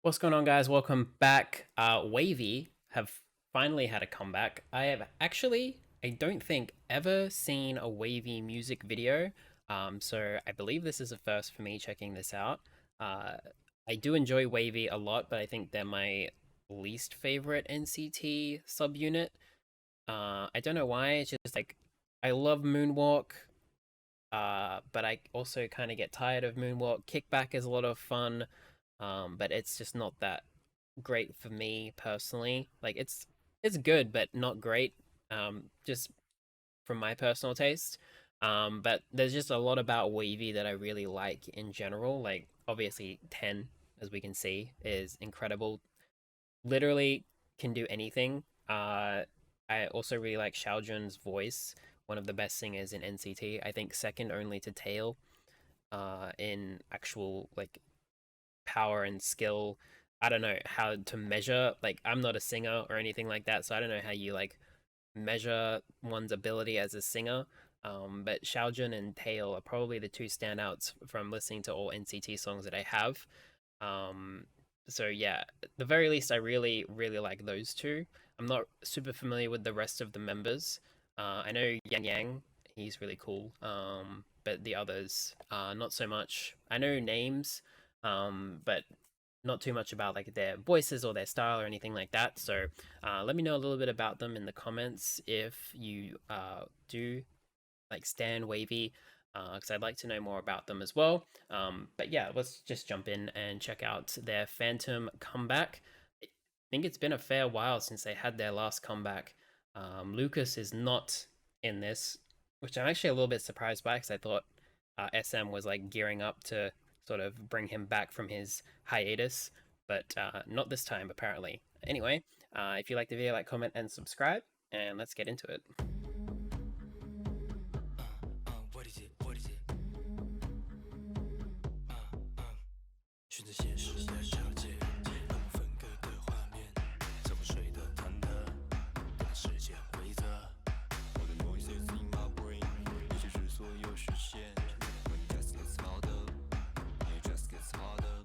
What's going on, guys? Welcome back. WayV have finally had a comeback. I have actually, I don't think, ever seen a WayV music video. So I believe this is a first for me checking this out. Uh, I do enjoy WayV a lot, but I think they're my least favorite NCT subunit. I don't know why. It's just like I love Moonwalk, but I also kind of get tired of Moonwalk. Kickback is a lot of fun, but it's just not that great for me personally. Like it's good, but not great. Just from my personal taste. But there's just a lot about WayV that I really like in general. Like obviously 10, as we can see, is incredible. Literally can do anything. I also really like Xiaojun's voice, one of the best singers in NCT. I think second only to Tail in actual like power and skill. I don't know how to measure. Like, I'm not a singer or anything like that, so I don't know how you like measure one's ability as a singer. But Xiaojun and Tail are probably the two standouts from listening to all NCT songs that I have. Um, so yeah, at the very least, I really, really like those two. I'm not super familiar with the rest of the members. I know Yang Yang, he's really cool. But the others, not so much. I know names, but not too much about like their voices or their style or anything like that. So let me know a little bit about them in the comments if you do like stan WayV, because I'd like to know more about them as well. But yeah, let's just jump in and check out their Phantom comeback. I think it's been a fair while since they had their last comeback. Lucas is not in this, which I'm actually a little bit surprised by because I thought SM was like gearing up to sort of bring him back from his hiatus, but not this time apparently. Anyway, if you like the video, like, comment, and subscribe, and let's get into it. What is it? What is it? 循着现实的交界，让我分割的画面，这不水的忐忑，跟着时间规则。我的 noises in my brain，一切是所有实现。When it just gets harder, it just gets harder.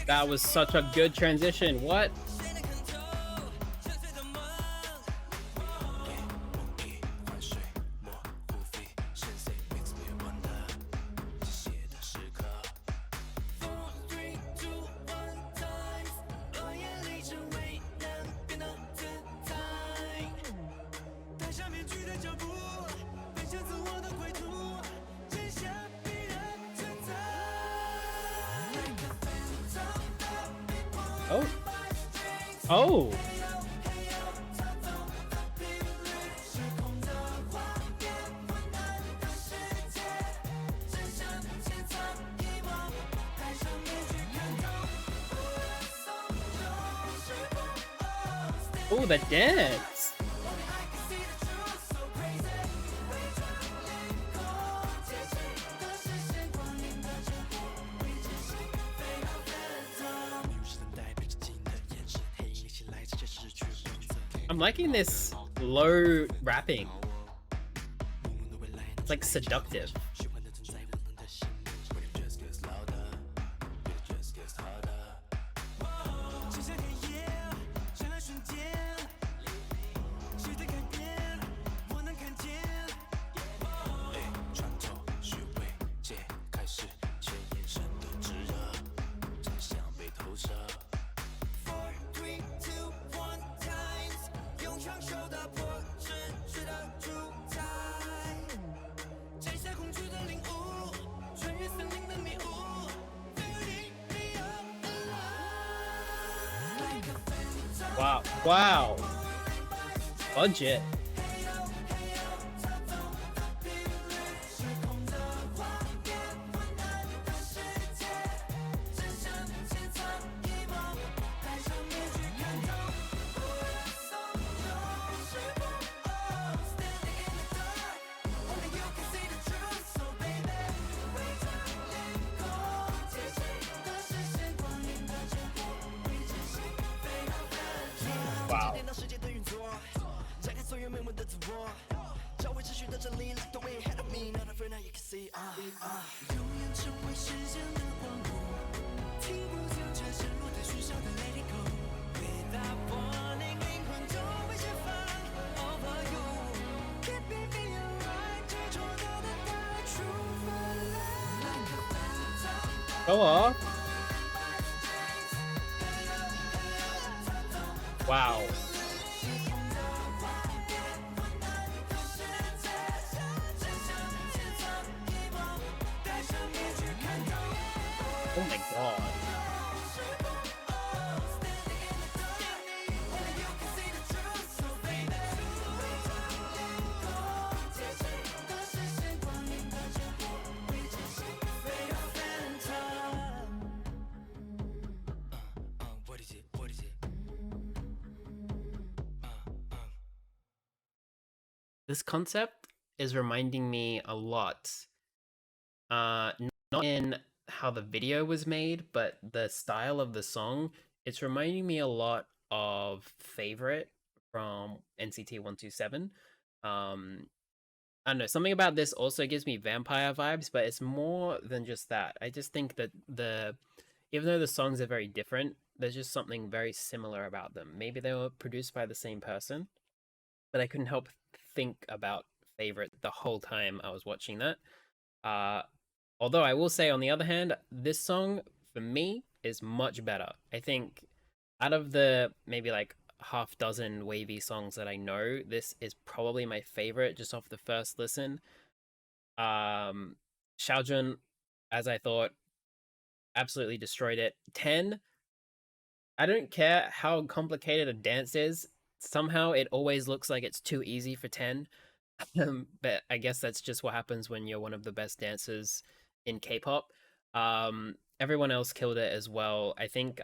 That was such a good transition. What? Oh. Oh. Oh, the dance. I'm liking this low rapping. It's like seductive. Wow. Wow. Budget. Wow. 找回秩序的真理 like the way ahead of me not afraid now you can see 永远成为时间的光幕 Go off. Wow. Oh my god. What is it? What is it? This concept is reminding me a lot. Not in how the video was made, but the style of the song. It's reminding me a lot of Favorite from NCT 127. Um, I don't know, something about this also gives me vampire vibes, but it's more than just that. I just think that even though the songs are very different, there's just something very similar about them. Maybe they were produced by the same person, but I couldn't help think about Favorite the whole time I was watching that. Uh, Although I will say, on the other hand, this song for me is much better. I think out of the maybe like half dozen WayV songs that I know, this is probably my favorite just off the first listen. Um, Xiaojun, as I thought, absolutely destroyed it. 10, I don't care how complicated a dance is. Somehow it always looks like it's too easy for 10. But I guess that's just what happens when you're one of the best dancers in K-pop. Everyone else killed it as well. I think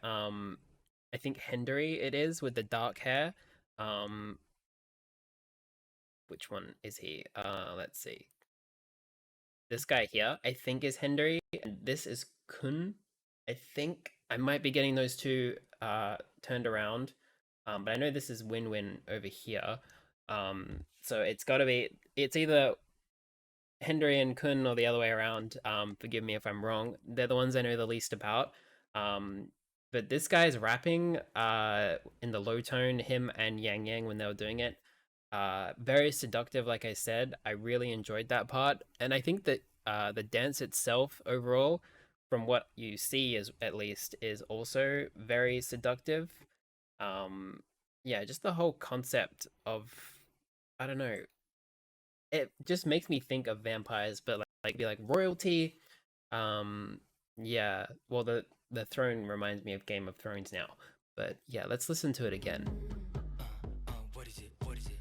Hendery it is with the dark hair. Um, which one is he? Let's see. This guy here, I think is Hendery, and this is Kun. I think I might be getting those two turned around. But I know this is Win-Win over here. So it's either Henry and Kun or the other way around. Forgive me if I'm wrong. They're the ones I know the least about. Um, but this guy's rapping in the low tone, him and Yang Yang when they were doing it. Very seductive, like I said. I really enjoyed that part. And I think that the dance itself overall, from what you see is at least, is also very seductive. Um, yeah, just the whole concept of I don't know, it just makes me think of vampires, but like be like royalty. Um, yeah. Well, the throne reminds me of Game of Thrones now, but yeah, let's listen to it again. What is it? What is it?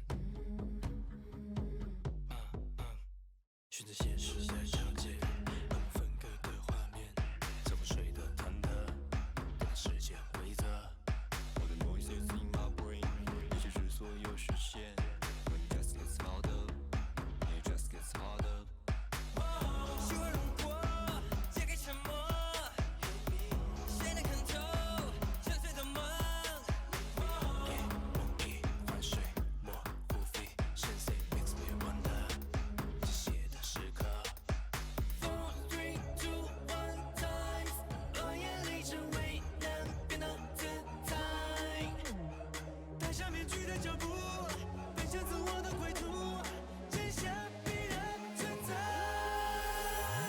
循着现实在交界，让我分割的画面，怎么睡的、谈的，跟时间规则。我的 noises in my brain，也许是所有实现。When it just gets louder, it just gets harder。希望如果揭开沉默，谁能看透沉睡的梦？一梦一换水墨，不费神 say makes me wonder。这些的时刻。Four, three, two, one times，落叶里只为能变得自在。戴上面具的脚步，奔向自我的归途，真相必然存在。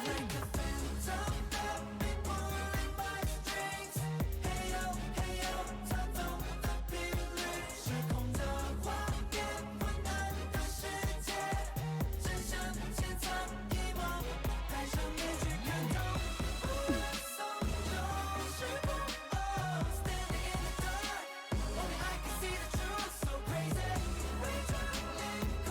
Like a phantom that be pulling my strings，嘿呦嘿呦，操纵的频率，失控的画面，混乱的世界，真相潜藏一幕，戴上面具看透。松动时光，standing in the dark，only I can see the truth，so crazy，伪装脸孔，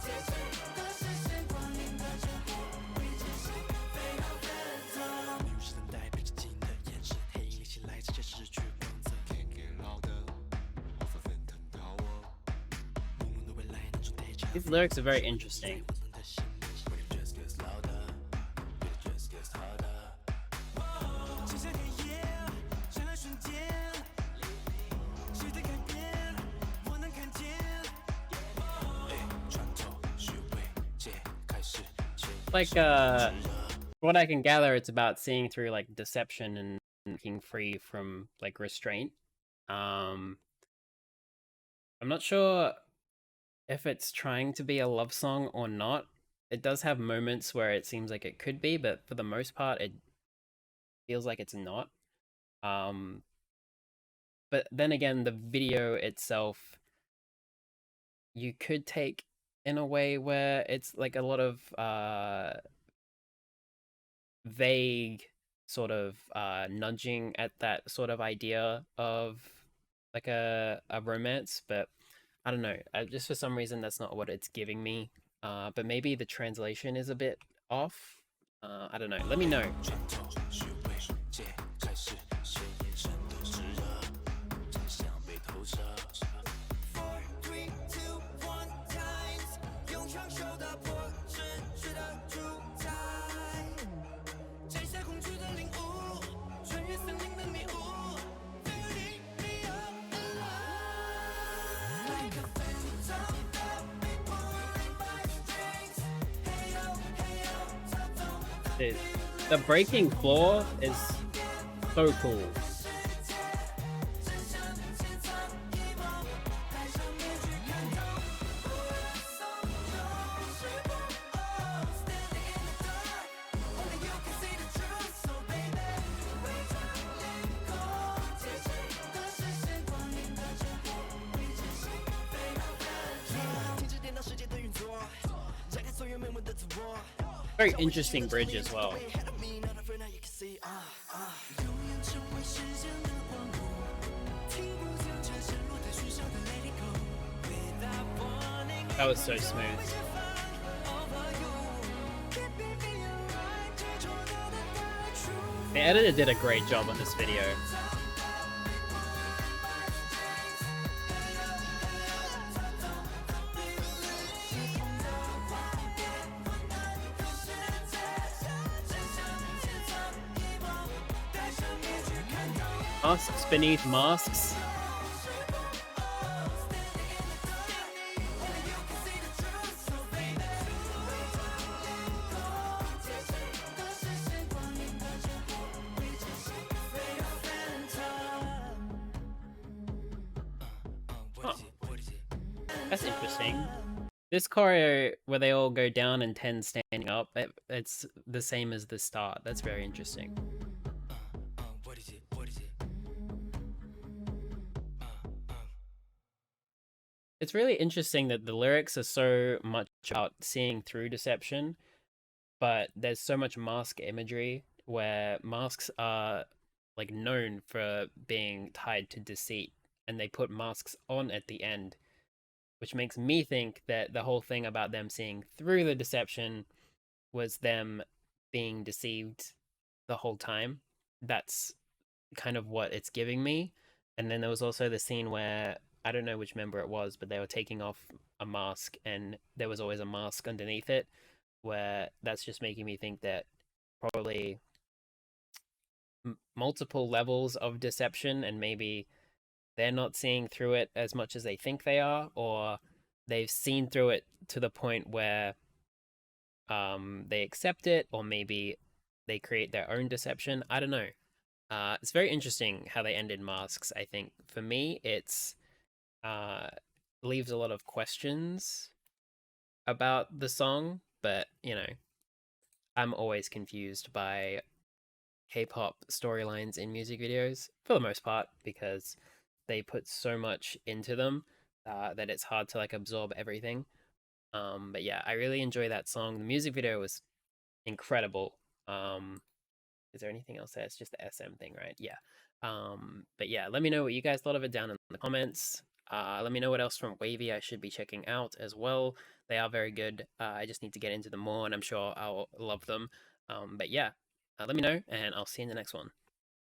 清晰的视线，光影的沉默，未知心非常 phantom。迷雾是等待被接近的眼神，黑影里醒来之前失去光泽。Can't get louder，无法分腾到我，朦胧的未来那种太长。These lyrics are very interesting. When it just gets louder, it just gets harder。只剩黑夜，闪亮瞬间，谁在改变？我能看见。穿透虚伪，解开是前一 Like 世炙热。what I can gather, it's about seeing through like deception and being free from like restraint. Um, I'm not sure if it's trying to be a love song or not. It does have moments where it seems like it could be, but for the most part, it feels like it's not. Um, but then again, the video itself you could take in a way where it's like a lot of vague sort of nudging at that sort of idea of like a romance, but I don't know. Just for some reason, that's not what it's giving me. But maybe the translation is a bit off. I don't know. Let me know. 拳头学会解开视线眼神的炙热，真相被投射。Four, three, two, one, times，用双手打破失去的主宰，摘下恐惧的领悟，穿越森林的迷雾。Feeling me up alive, like a phantom that be pulling by strings. Hey yo, hey yo, 操纵的 Dude, the breaking floor is so cool. Very interesting bridge as well. That was so smooth. The editor did a great job on this video. Masks beneath masks. Huh. That's interesting. This choreo where they all go down and 10 standing up, it's the same as the start. That's very interesting. It's really interesting that the lyrics are so much about seeing through deception, but there's so much mask imagery where masks are like known for being tied to deceit, and they put masks on at the end, which makes me think that the whole thing about them seeing through the deception was them being deceived the whole time. That's kind of what it's giving me. And then there was also the scene where I don't know which member it was, but they were taking off a mask and there was always a mask underneath it, where that's just making me think that probably multiple levels of deception, and maybe they're not seeing through it as much as they think they are, or they've seen through it to the point where they accept it, or maybe they create their own deception. I don't know. It's very interesting how they ended masks. I think for me, it's leaves a lot of questions about the song, but you know, I'm always confused by K-pop storylines in music videos for the most part because they put so much into them that it's hard to like absorb everything. But yeah, I really enjoy that song. The music video was incredible. Is there anything else there? It's just the SM thing, right? Yeah. But yeah, let me know what you guys thought of it down in the comments. Let me know what else from WayV I should be checking out as well. They are very good. I just need to get into them more, and I'm sure I'll love them. But yeah, let me know, and I'll see you in the next one.